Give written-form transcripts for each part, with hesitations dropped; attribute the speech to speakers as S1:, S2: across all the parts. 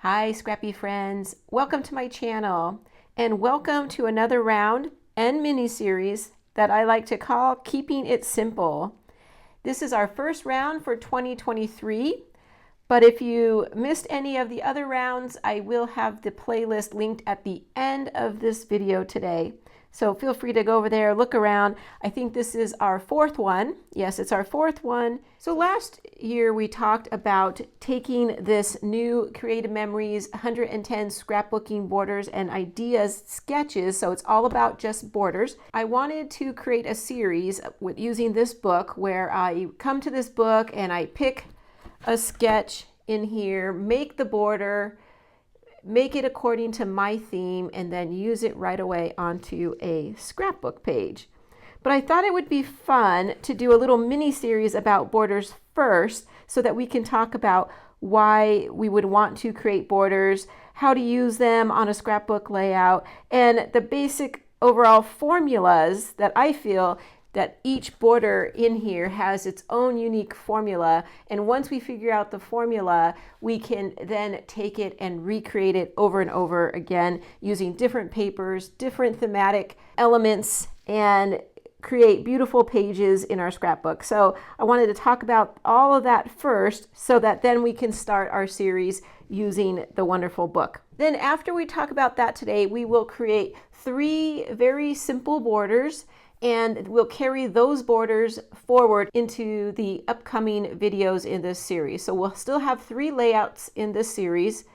S1: Hi, Scrappy friends. Welcome to my channel and welcome to another round and mini-series that I like to call Keeping It Simple. This is our first round for 2023, but if you missed any of the other rounds, I will have the playlist linked at the end of this video today. So feel free to go over there, look around. I think this is our fourth one. Yes, it's our fourth one. So last year we talked about taking this new Creative Memories 110 scrapbooking borders and ideas sketches. So it's all about just borders. I wanted to create a series with using this book where I come to this book and I pick a sketch in here, make the border, make it according to my theme, and then use it right away onto a scrapbook page. But I thought it would be fun to do a little mini series about borders first so that we can talk about why we would want to create borders, how to use them on a scrapbook layout, and the basic overall formulas that I feel that each border in here has its own unique formula. And once we figure out the formula, we can then take it and recreate it over and over again using different papers, different thematic elements, and create beautiful pages in our scrapbook. So I wanted to talk about all of that first so that then we can start our series using the wonderful book. Then after we talk about that today, we will create 3 very simple borders, and we'll carry those borders forward into the upcoming videos in this series. So we'll still have 3 layouts in this series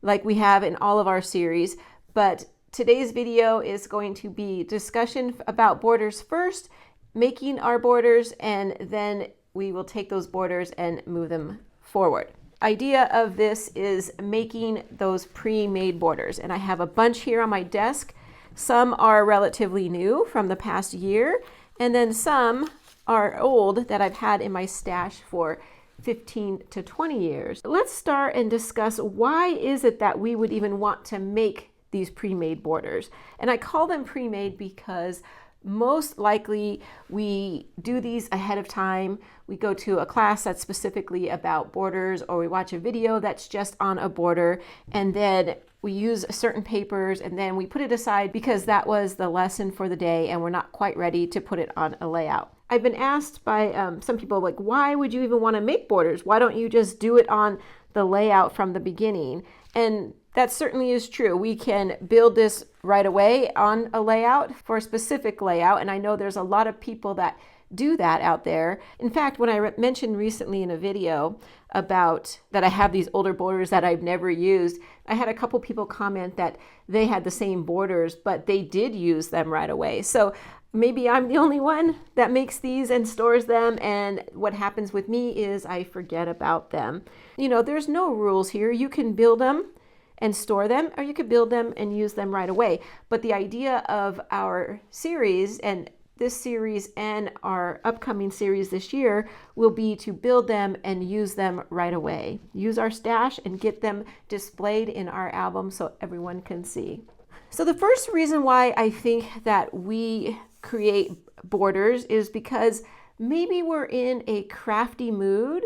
S1: like we have in all of our series, but today's video is going to be discussion about borders first, making our borders, and then we will take those borders and move them forward. Idea of this is making those pre-made borders, and I have a bunch here on my desk. Some are relatively new from the past year, and then some are old that I've had in my stash for 15 to 20 years. Let's start and discuss why is it that we would even want to make these pre-made borders. And I call them pre-made because most likely we do these ahead of time. We go to a class that's specifically about borders, or we watch a video that's just on a border, and then we use certain papers and then we put it aside because that was the lesson for the day and we're not quite ready to put it on a layout. I've been asked by some people, like, why would you even want to make borders? Why don't you just do it on the layout from the beginning? And that certainly is true. We can build this right away on a layout for a specific layout, and I know there's a lot of people that do that out there. In fact, when I mentioned recently in a video about that I have these older borders that I've never used, I had a couple people comment that they had the same borders, but they did use them right away. So maybe I'm the only one that makes these and stores them, and what happens with me is I forget about them. You know, there's no rules here. You can build them and store them, or you could build them and use them right away. But the idea of our series, and this series and our upcoming series this year, will be to build them and use them right away. Use our stash and get them displayed in our album so everyone can see. So the first reason why I think that we create borders is because maybe we're in a crafty mood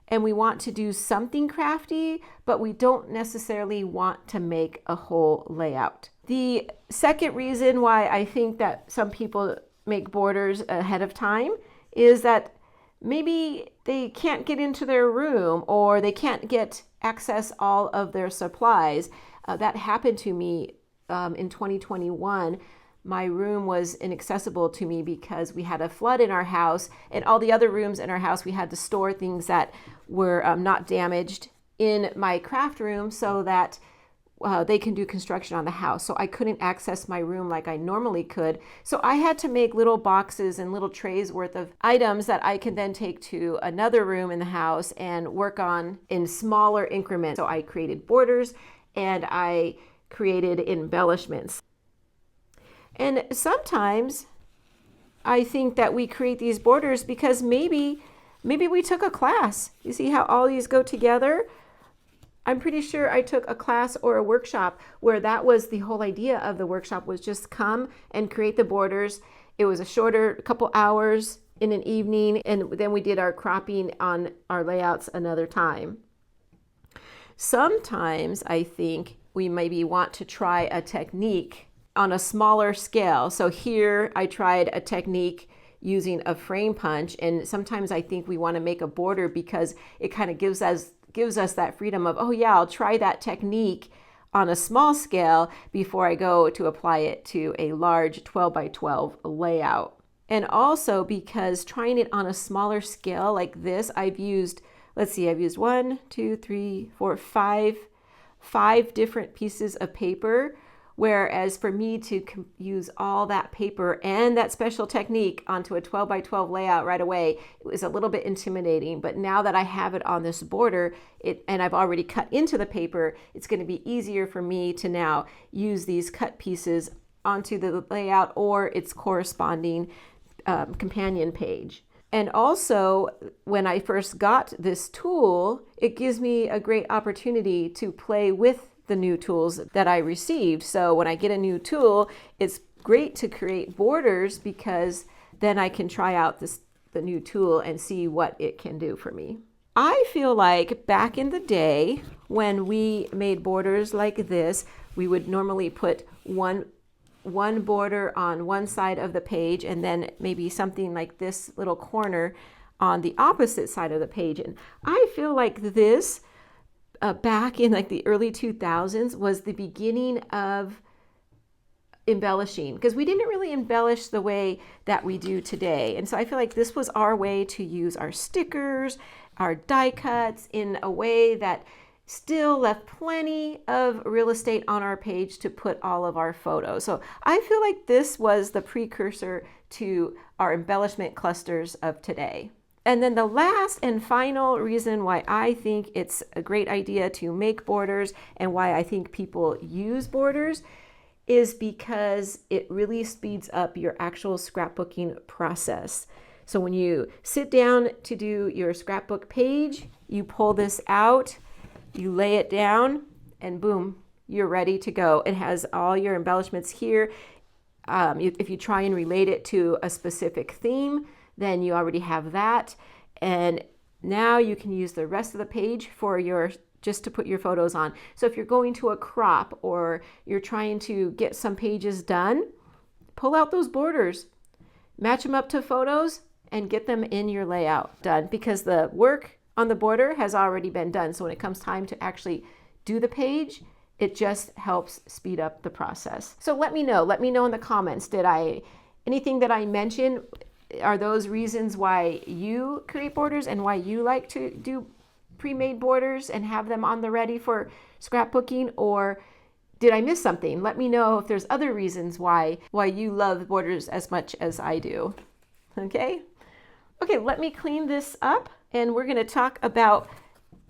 S1: and we want to do something crafty, but we don't necessarily want to make a whole layout. The second reason why I think that some people make borders ahead of time is that maybe they can't get into their room or they can't get access all of their supplies. That happened to me in 2021. My room was inaccessible to me because we had a flood in our house, and all the other rooms in our house, we had to store things that were not damaged in my craft room so that they can do construction on the house. So I couldn't access my room like I normally could. So I had to make little boxes and little trays worth of items that I can then take to another room in the house and work on in smaller increments. So I created borders and I created embellishments. And sometimes I think that we create these borders because maybe we took a class. You see how all these go together? I'm pretty sure I took a class or a workshop where that was the whole idea of the workshop, was just come and create the borders. It was a shorter couple hours in an evening, and then we did our cropping on our layouts another time. Sometimes I think we maybe want to try a technique on a smaller scale. So here I tried a technique using a frame punch, and sometimes I think we want to make a border because it kind of gives us that freedom of, oh yeah, I'll try that technique on a small scale before I go to apply it to a large 12 by 12 layout. And also because trying it on a smaller scale like this, I've used 1, 2, 3, 4, 5 different pieces of paper. Whereas for me to use all that paper and that special technique onto a 12 by 12 layout right away, it was a little bit intimidating. But now that I have it on this border, and I've already cut into the paper, it's going to be easier for me to now use these cut pieces onto the layout or its corresponding companion page. And also, when I first got this tool, it gives me a great opportunity to play with the new tools that I received. So when I get a new tool, it's great to create borders because then I can try out the new tool and see what it can do for me. I feel like back in the day when we made borders like this, we would normally put one border on one side of the page and then maybe something like this little corner on the opposite side of the page. And I feel like this back in like the early 2000s was the beginning of embellishing, because we didn't really embellish the way that we do today. And so I feel like this was our way to use our stickers, our die cuts in a way that still left plenty of real estate on our page to put all of our photos. So I feel like this was the precursor to our embellishment clusters of today. And then the last and final reason why I think it's a great idea to make borders and why I think people use borders is because it really speeds up your actual scrapbooking process. So when you sit down to do your scrapbook page, you pull this out, you lay it down, and boom, you're ready to go. It has all your embellishments here. If you try and relate it to a specific theme, then you already have that. And now you can use the rest of the page for just to put your photos on. So if you're going to a crop or you're trying to get some pages done, pull out those borders, match them up to photos, and get them in your layout done, because the work on the border has already been done. So when it comes time to actually do the page, it just helps speed up the process. So let me know in the comments, anything that I mentioned, are those reasons why you create borders and why you like to do pre-made borders and have them on the ready for scrapbooking? Or did I miss something? Let me know if there's other reasons why you love borders as much as I do. Okay, let me clean this up and we're going to talk about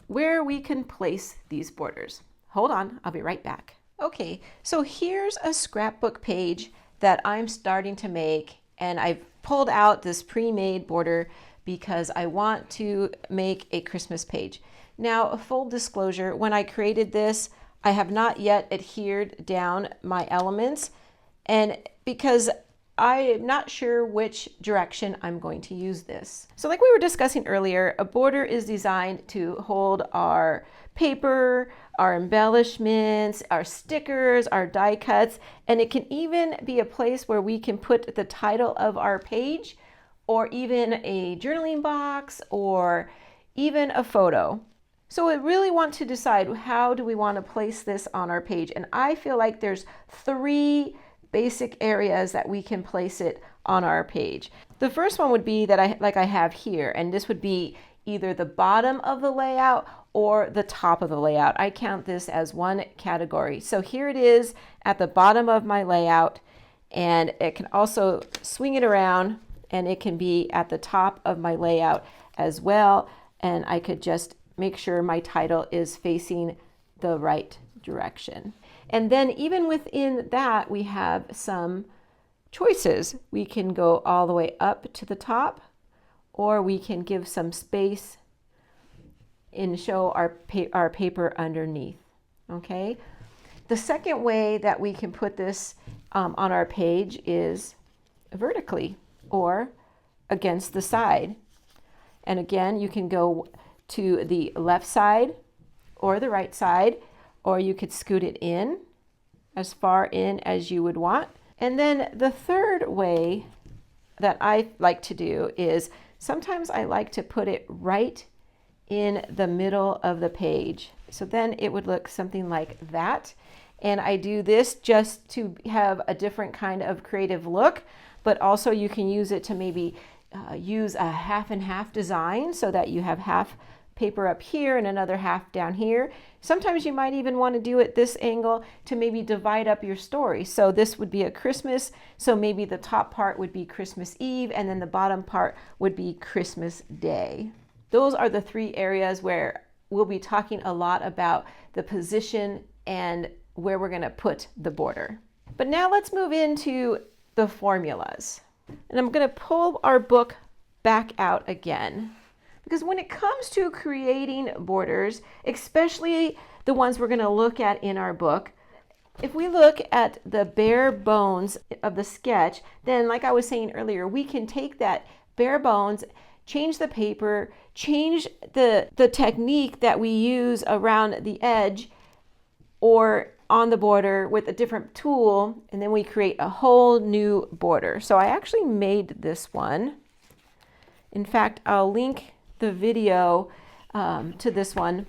S1: where we can place these borders. Hold on, I'll be right back. Okay, so here's a scrapbook page that I'm starting to make, and I've pulled out this pre-made border because I want to make a Christmas page. Now, a full disclosure, when I created this, I have not yet adhered down my elements, and because I'm not sure which direction I'm going to use this. So like we were discussing earlier, a border is designed to hold our paper, our embellishments, our stickers, our die cuts, and it can even be a place where we can put the title of our page, or even a journaling box, or even a photo. So we really want to decide, how do we want to place this on our page? And I feel like there's 3 basic areas that we can place it on our page. The first one would be that I have here, and this would be either the bottom of the layout or the top of the layout. I count this as one category. So here it is at the bottom of my layout, and it can also swing it around and it can be at the top of my layout as well. And I could just make sure my title is facing the right direction. And then even within that, we have some choices. We can go all the way up to the top, or we can give some space and show our paper underneath. Okay. The second way that we can put this on our page is vertically or against the side. And again, you can go to the left side or the right side, or you could scoot it in as far in as you would want. And then the third way that I like to do is sometimes I like to put it right in the middle of the page. So then it would look something like that. And I do this just to have a different kind of creative look, but also you can use it to maybe use a half and half design so that you have half paper up here and another half down here. Sometimes you might even want to do it this angle to maybe divide up your story. So this would be a Christmas, so maybe the top part would be Christmas Eve and then the bottom part would be Christmas Day. Those are the three areas where we'll be talking a lot about the position and where we're going to put the border. But now let's move into the formulas. And I'm going to pull our book back out again. Because when it comes to creating borders, especially the ones we're going to look at in our book, if we look at the bare bones of the sketch, then like I was saying earlier, we can take that bare bones, change the paper, change the technique that we use around the edge or on the border with a different tool, and then we create a whole new border. So I actually made this one. In fact, I'll link the video to this one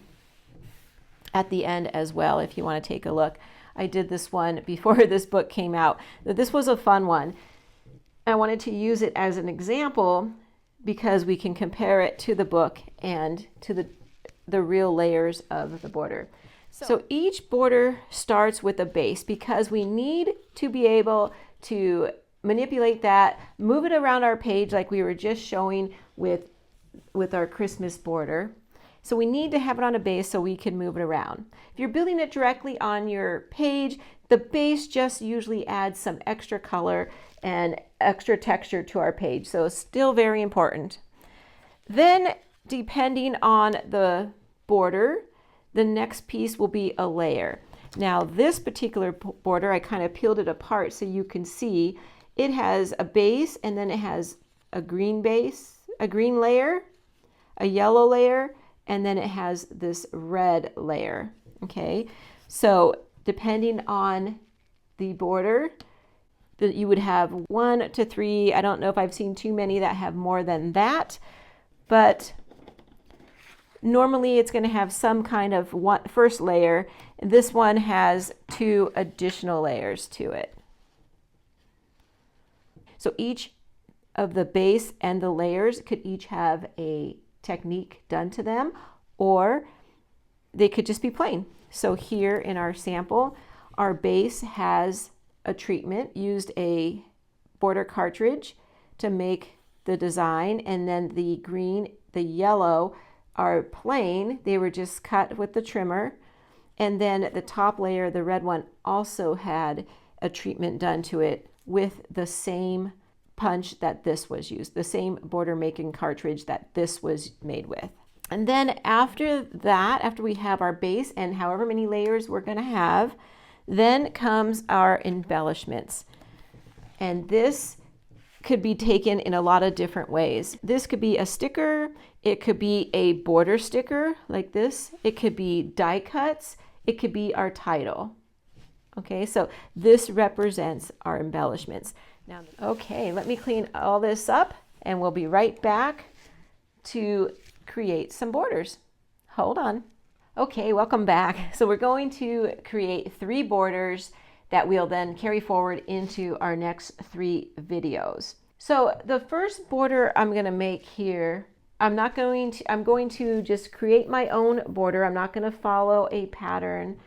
S1: at the end as well if you want to take a look. I did this one before this book came out. This was a fun one. I wanted to use it as an example because we can compare it to the book and to the real layers of the border. So each border starts with a base because we need to be able to manipulate that, move it around our page like we were just showing with our Christmas border. So we need to have it on a base so we can move it around. If you're building it directly on your page, the base just usually adds some extra color and extra texture to our page. So it's still very important. Then depending on the border, the next piece will be a layer. Now this particular border, I kind of peeled it apart so you can see it has a base and then it has a green base, a green layer, a yellow layer, and then it has this red layer. Okay, so depending on the border, you would have 1 to 3. I don't know if I've seen too many that have more than that, but normally it's going to have some kind of first layer. This one has 2 additional layers to it. So each of the base and the layers could each have a technique done to them, or they could just be plain. So here in our sample, our base has a treatment, used a border cartridge to make the design, and then the green, the yellow are plain. They were just cut with the trimmer. And then the top layer, the red one, also had a treatment done to it with the same punch that this was used, the same border making cartridge that this was made with. And then after that, after we have our base and however many layers we're going to have, then comes our embellishments. And this could be taken in a lot of different ways. This could be a sticker, it could be a border sticker like this, it could be die cuts, it could be our title. Okay, so this represents our embellishments. Now, okay, let me clean all this up and we'll be right back to create some borders. Hold on. Okay, welcome back. So we're going to create 3 borders that we'll then carry forward into our next 3 videos. So the first border I'm going to make here, I'm going to just create my own border. I'm not going to follow a pattern.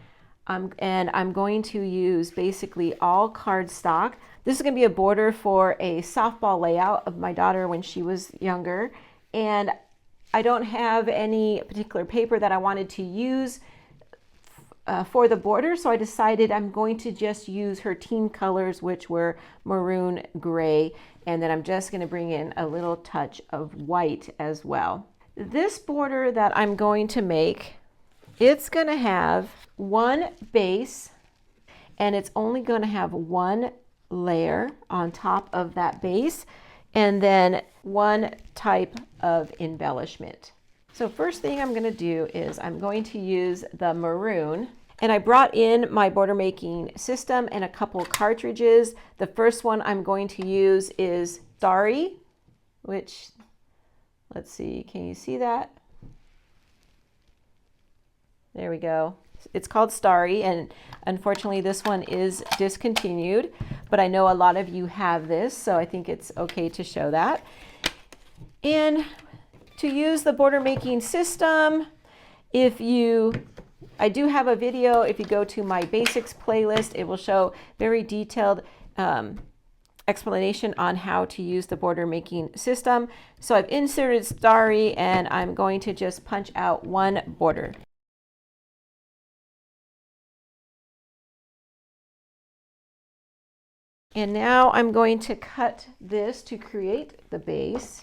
S1: And I'm going to use basically all cardstock. This is going to be a border for a softball layout of my daughter when she was younger. And I don't have any particular paper that I wanted to use for the border, so I decided I'm going to just use her team colors, which were maroon, gray, and then I'm just going to bring in a little touch of white as well. This border that I'm going to make, it's going to have one base, and it's only going to have one layer on top of that base, and then one type of embellishment. So first thing I'm going to do is I'm going to use the maroon. And I brought in my border making system and a couple cartridges. The first one I'm going to use is Starry, which, let's see, can you see that? There we go. It's called Starry, and unfortunately this one is discontinued, but I know a lot of you have this, so I think it's okay to show that. And to use the border making system, I do have a video. If you go to my basics playlist, it will show very detailed explanation on how to use the border making system. So I've inserted Starry, and I'm going to just punch out one border. And now I'm going to cut this to create the base.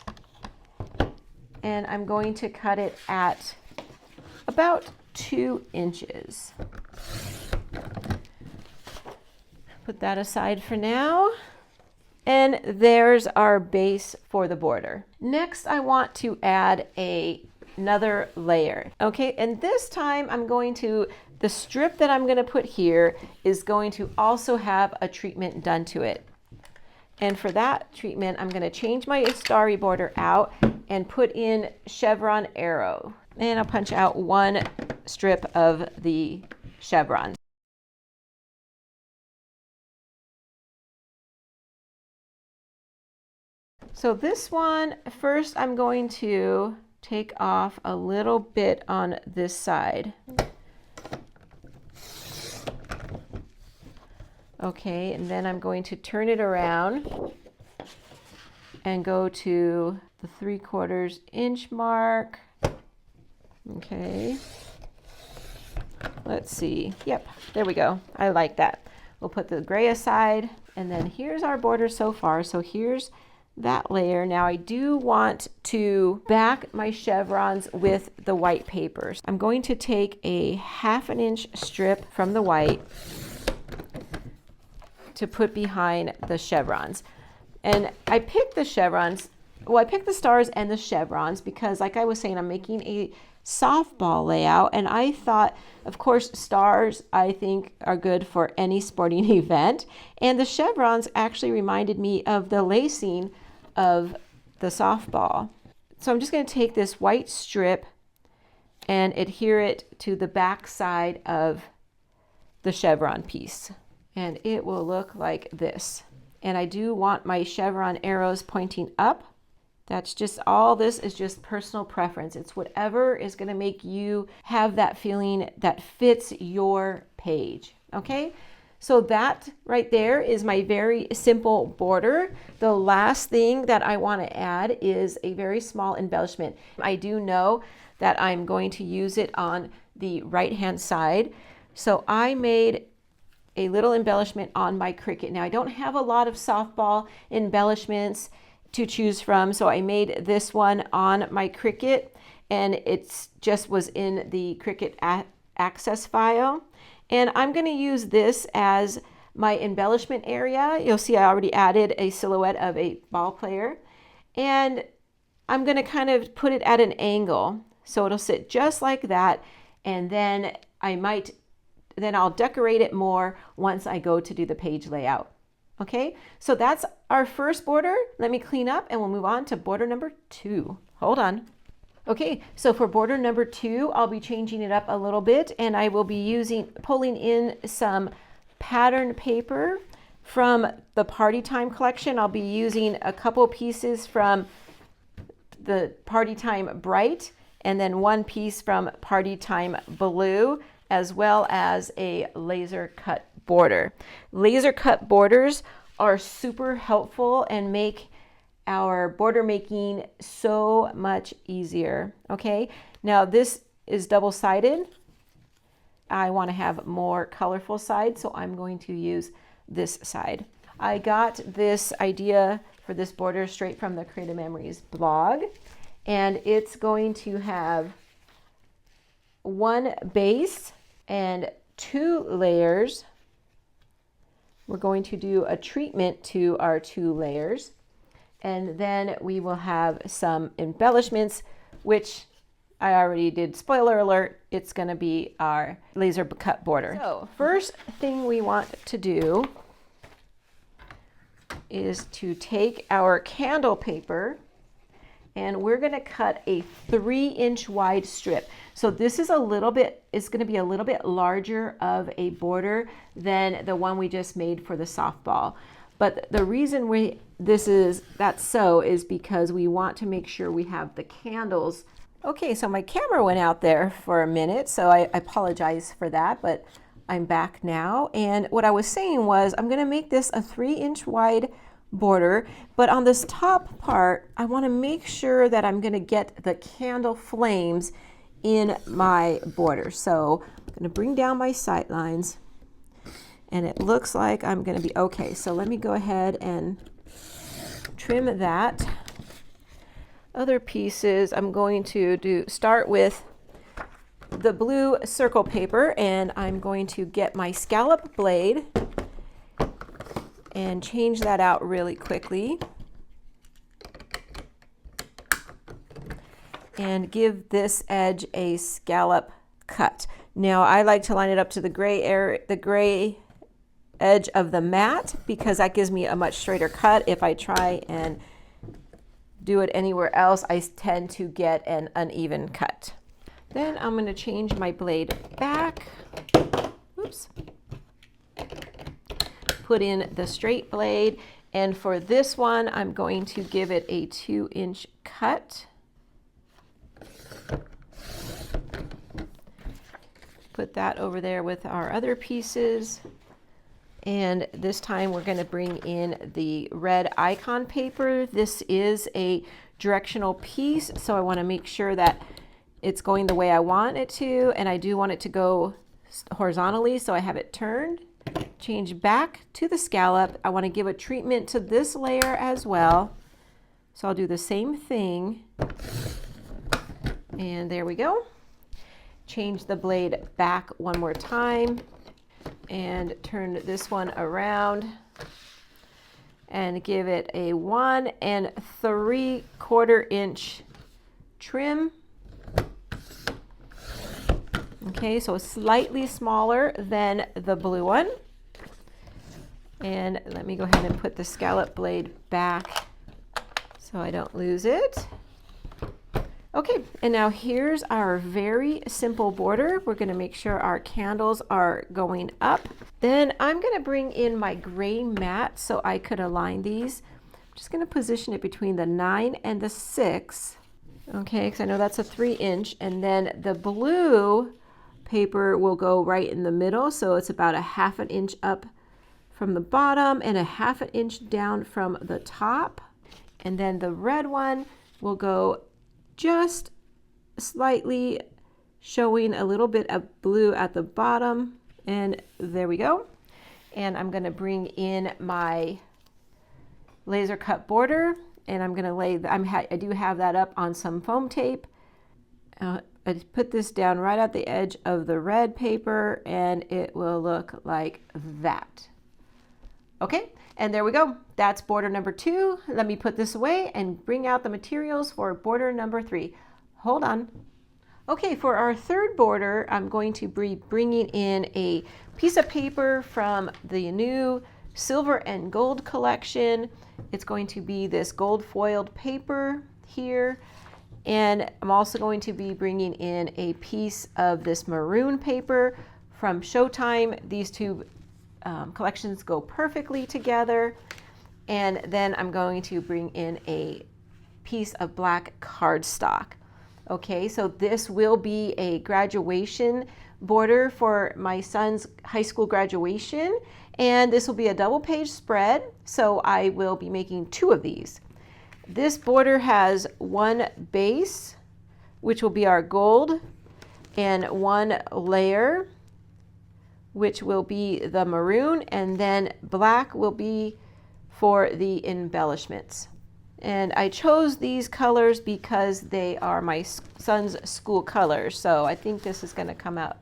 S1: And I'm going to cut it at about 2 inches. Put that aside for now. And there's our base for the border. Next, I want to add another layer. Okay, and this time the strip that I'm going to put here is going to also have a treatment done to it. And for that treatment, I'm going to change my Starry border out and put in Chevron arrow. And I'll punch out one strip of the chevron. So this one, first I'm going to take off a little bit on this side. Okay, and then I'm going to turn it around and go to the 3/4 inch mark. Okay, let's see. Yep, there we go. I like that. We'll put the gray aside, and then here's our border so far. So here's that layer. Now I do want to back my chevrons with the white papers. I'm going to take a 1/2 inch strip from the white to put behind the chevrons. And I picked the chevrons, well, I picked the stars and the chevrons because, like I was saying, I'm making a softball layout, and I thought, of course, stars I think are good for any sporting event, and the chevrons actually reminded me of the lacing of the softball. So I'm just going to take this white strip and adhere it to the back side of the chevron piece, and it will look like this. And I do want my chevron arrows pointing up. That's just, all this is just personal preference. It's whatever is going to make you have that feeling that fits your page. Okay, so that right there is my very simple border. The last thing that I want to add is a very small embellishment. I do know that I'm going to use it on the right hand side, so I made a little embellishment on my Cricut. Now I don't have a lot of softball embellishments to choose from, so I made this one on my Cricut, and it just was in the Cricut access file. And I'm going to use this as my embellishment area. You'll see I already added a silhouette of a ball player, and I'm going to kind of put it at an angle so it'll sit just like that, and then I'll decorate it more once I go to do the page layout. Okay, so that's our first border. Let me clean up and we'll move on to border number 2. Hold on. Okay, so for border number 2, I'll be changing it up a little bit, and I will be pulling in some pattern paper from the Party Time collection. I'll be using a couple pieces from the Party Time Bright, and then one piece from Party Time Blue, as well as a laser cut border. Laser cut borders are super helpful and make our border making so much easier. Okay, now this is double-sided. I want to have more colorful sides, so I'm going to use this side. I got this idea for this border straight from the Creative Memories blog, and it's going to have one base and 2 layers. We're going to do a treatment to our 2 layers, and then we will have some embellishments, which I already did, spoiler alert, it's going to be our laser cut border. So first thing we want to do is to take our candle paper, and we're going to cut a 3-inch wide strip. So this is it's going to be a little bit larger of a border than the one we just made for the softball. But the reason that's so is because we want to make sure we have the candles. Okay, so my camera went out there for a minute, so I apologize for that, but I'm back now. And what I was saying was I'm going to make this a 3-inch wide border, but on this top part, I want to make sure that I'm going to get the candle flames in my border. So I'm going to bring down my sight lines, and it looks like I'm going to be okay. So let me go ahead and trim that. Other pieces, I'm going to start with the blue circle paper, and I'm going to get my scallop blade and change that out really quickly and give this edge a scallop cut. Now I like to line it up to the gray edge of the mat, because that gives me a much straighter cut. If I try and do it anywhere else, I tend to get an uneven cut. Then I'm going to change my blade back. Oops. Put in the straight blade, and for this one I'm going to give it a 2-inch cut. Put that over there with our other pieces, and this time we're going to bring in the red icon paper. This is a directional piece, so I want to make sure that it's going the way I want it to, and I do want it to go horizontally, so I have it turned. Change back to the scallop. I want to give a treatment to this layer as well, so I'll do the same thing, and there we go. Change the blade back one more time and turn this one around and give it a 1 3/4 inch trim. Okay, so slightly smaller than the blue one. And let me go ahead and put the scallop blade back so I don't lose it. Okay, and now here's our very simple border. We're going to make sure our candles are going up. Then I'm going to bring in my gray mat so I could align these. I'm just going to position it between the 9 and the 6. Okay, because I know that's a 3-inch. And then the blue paper will go right in the middle, so it's about a 1/2 inch up from the bottom and a 1/2 inch down from the top. And then the red one will go just slightly showing a little bit of blue at the bottom, and there we go. And I'm going to bring in my laser cut border, and I'm going to lay I do have that up on some foam tape. I put this down right at the edge of the red paper, and it will look like that. Okay, and there we go. That's border number 2. Let me put this away and bring out the materials for border number 3. Hold on. Okay, for our third border, I'm going to be bringing in a piece of paper from the new Silver and Gold collection. It's going to be this gold foiled paper here. And I'm also going to be bringing in a piece of this maroon paper from Showtime. These two collections go perfectly together. And then I'm going to bring in a piece of black cardstock. Okay, so this will be a graduation border for my son's high school graduation. And this will be a double page spread. So I will be making 2 of these. This border has one base, which will be our gold, and one layer, which will be the maroon, and then black will be for the embellishments. And I chose these colors because they are my son's school colors, so I think this is going to come out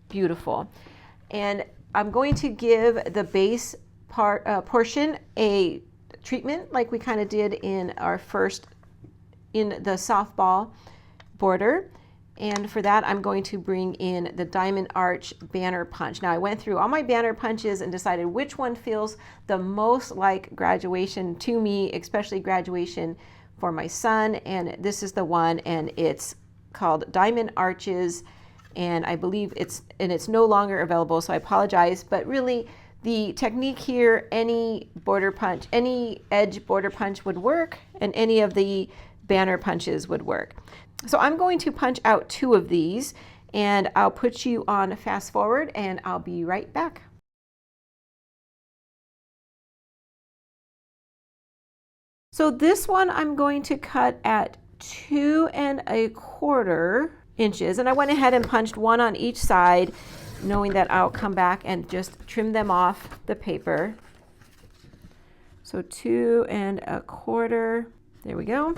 S1: beautiful. And I'm going to give the base portion a treatment like we kind of did in our first, in the softball border. And for that, I'm going to bring in the Diamond Arch banner punch. Now, I went through all my banner punches and decided which one feels the most like graduation to me, especially graduation for my son. And this is the one, and it's called Diamond Arches. And I believe it's no longer available, so I apologize. But really, the technique here, any border punch, any edge border punch would work, and any of the banner punches would work. So I'm going to punch out 2 of these, and I'll put you on fast forward, and I'll be right back. So this one I'm going to cut at 2 1/4 inches, and I went ahead and punched 1 on each side, knowing that I'll come back and just trim them off the paper. So 2 1/4, there we go.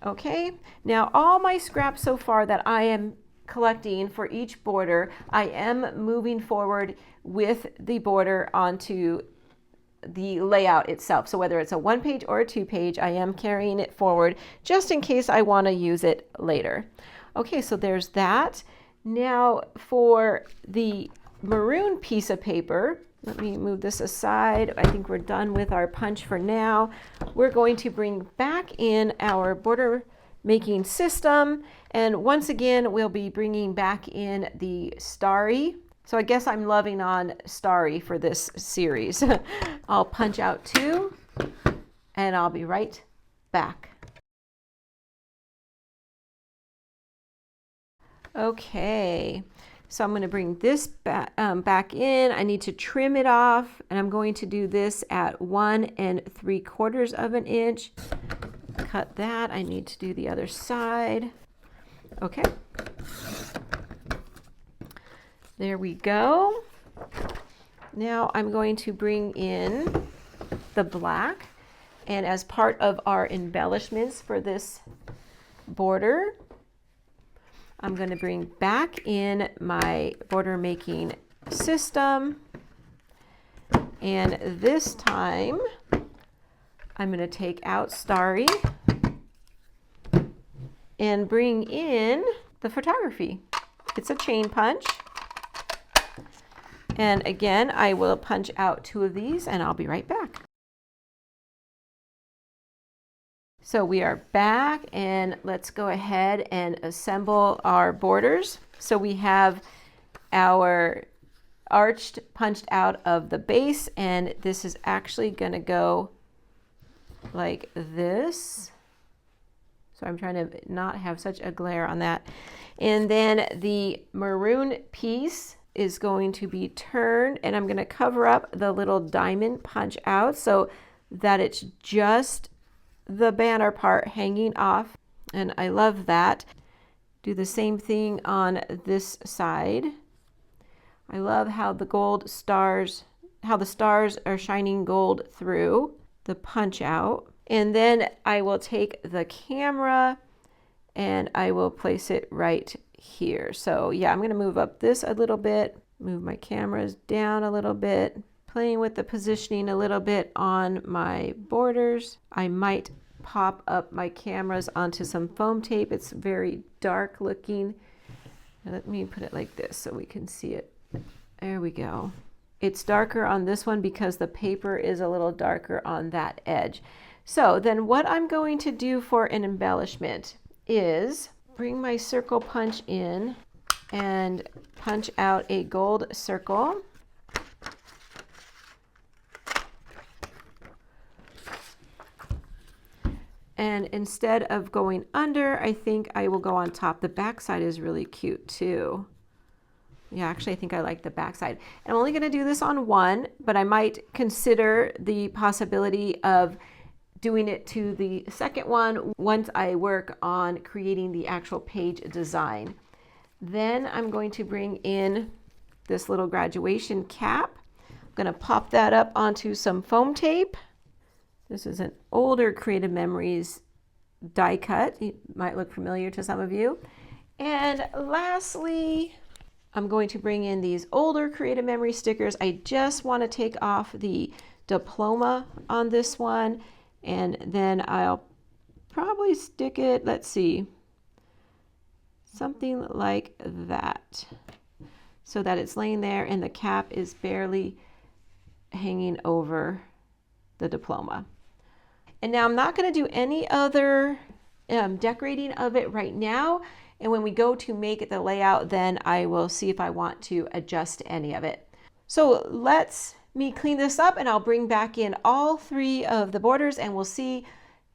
S1: Okay, now all my scraps so far that I am collecting for each border, I am moving forward with the border onto the layout itself. So whether it's a 1-page or a 2-page, I am carrying it forward just in case I want to use it later. Okay, so there's that. Now for the maroon piece of paper, let me move this aside. I think we're done with our punch for now. We're going to bring back in our border making system. And once again, we'll be bringing back in the starry. So I guess I'm loving on starry for this series. I'll punch out 2 and I'll be right back. Okay. So I'm going to bring this back in. I need to trim it off, and I'm going to do this at 1 3/4 inch. Cut that. I need to do the other side. Okay. There we go. Now I'm going to bring in the black, and as part of our embellishments for this border, I'm going to bring back in my border making system, and this time I'm going to take out starry and bring in the photography. It's a chain punch, and again I will punch out 2 of these and I'll be right back. So we are back, and let's go ahead and assemble our borders. So we have our arched punched out of the base, and this is actually going to go like this. So I'm trying to not have such a glare on that. And then the maroon piece is going to be turned, and I'm going to cover up the little diamond punch out so that it's just the banner part hanging off, and I love that. Do the same thing on this side. I love how the gold stars, how the stars are shining gold through the punch out. And then I will take the camera and I will place it right here. So yeah, I'm going to move up this a little bit, move my cameras down a little bit, playing with the positioning a little bit on my borders. I might pop up my cameras onto some foam tape. It's very dark looking. Let me put it like this so we can see it. There we go. It's darker on this one because the paper is a little darker on that edge. So then what I'm going to do for an embellishment is bring my circle punch in and punch out a gold circle. And instead of going under, I think I will go on top. The back side is really cute too. Yeah, actually, I think I like the back side. And I'm only going to do this on 1, but I might consider the possibility of doing it to the second one once I work on creating the actual page design. Then I'm going to bring in this little graduation cap. I'm going to pop that up onto some foam tape. This is an older Creative Memories die cut. It might look familiar to some of you. And lastly, I'm going to bring in these older Creative Memory stickers. I just want to take off the diploma on this one, and then I'll probably stick it, let's see, something like that, so that it's laying there and the cap is barely hanging over the diploma. And now I'm not going to do any other decorating of it right now. And when we go to make the layout, then I will see if I want to adjust any of it. So let me clean this up and I'll bring back in all 3 of the borders and we'll see,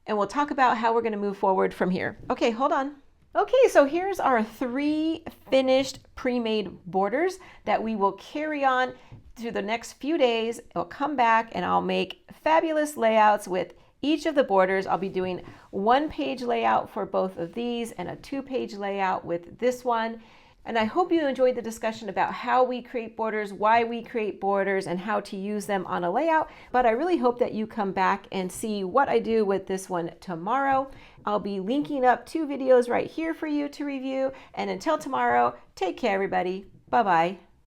S1: and we'll talk about how we're going to move forward from here. Okay, hold on. Okay, so here's our 3 finished pre-made borders that we will carry on through the next few days. I'll come back and I'll make fabulous layouts with each of the borders. I'll be doing 1-page layout for both of these and a 2-page layout with this one. And I hope you enjoyed the discussion about how we create borders, why we create borders, and how to use them on a layout. But I really hope that you come back and see what I do with this one tomorrow. I'll be linking up 2 videos right here for you to review. And until tomorrow, take care, everybody. Bye-bye.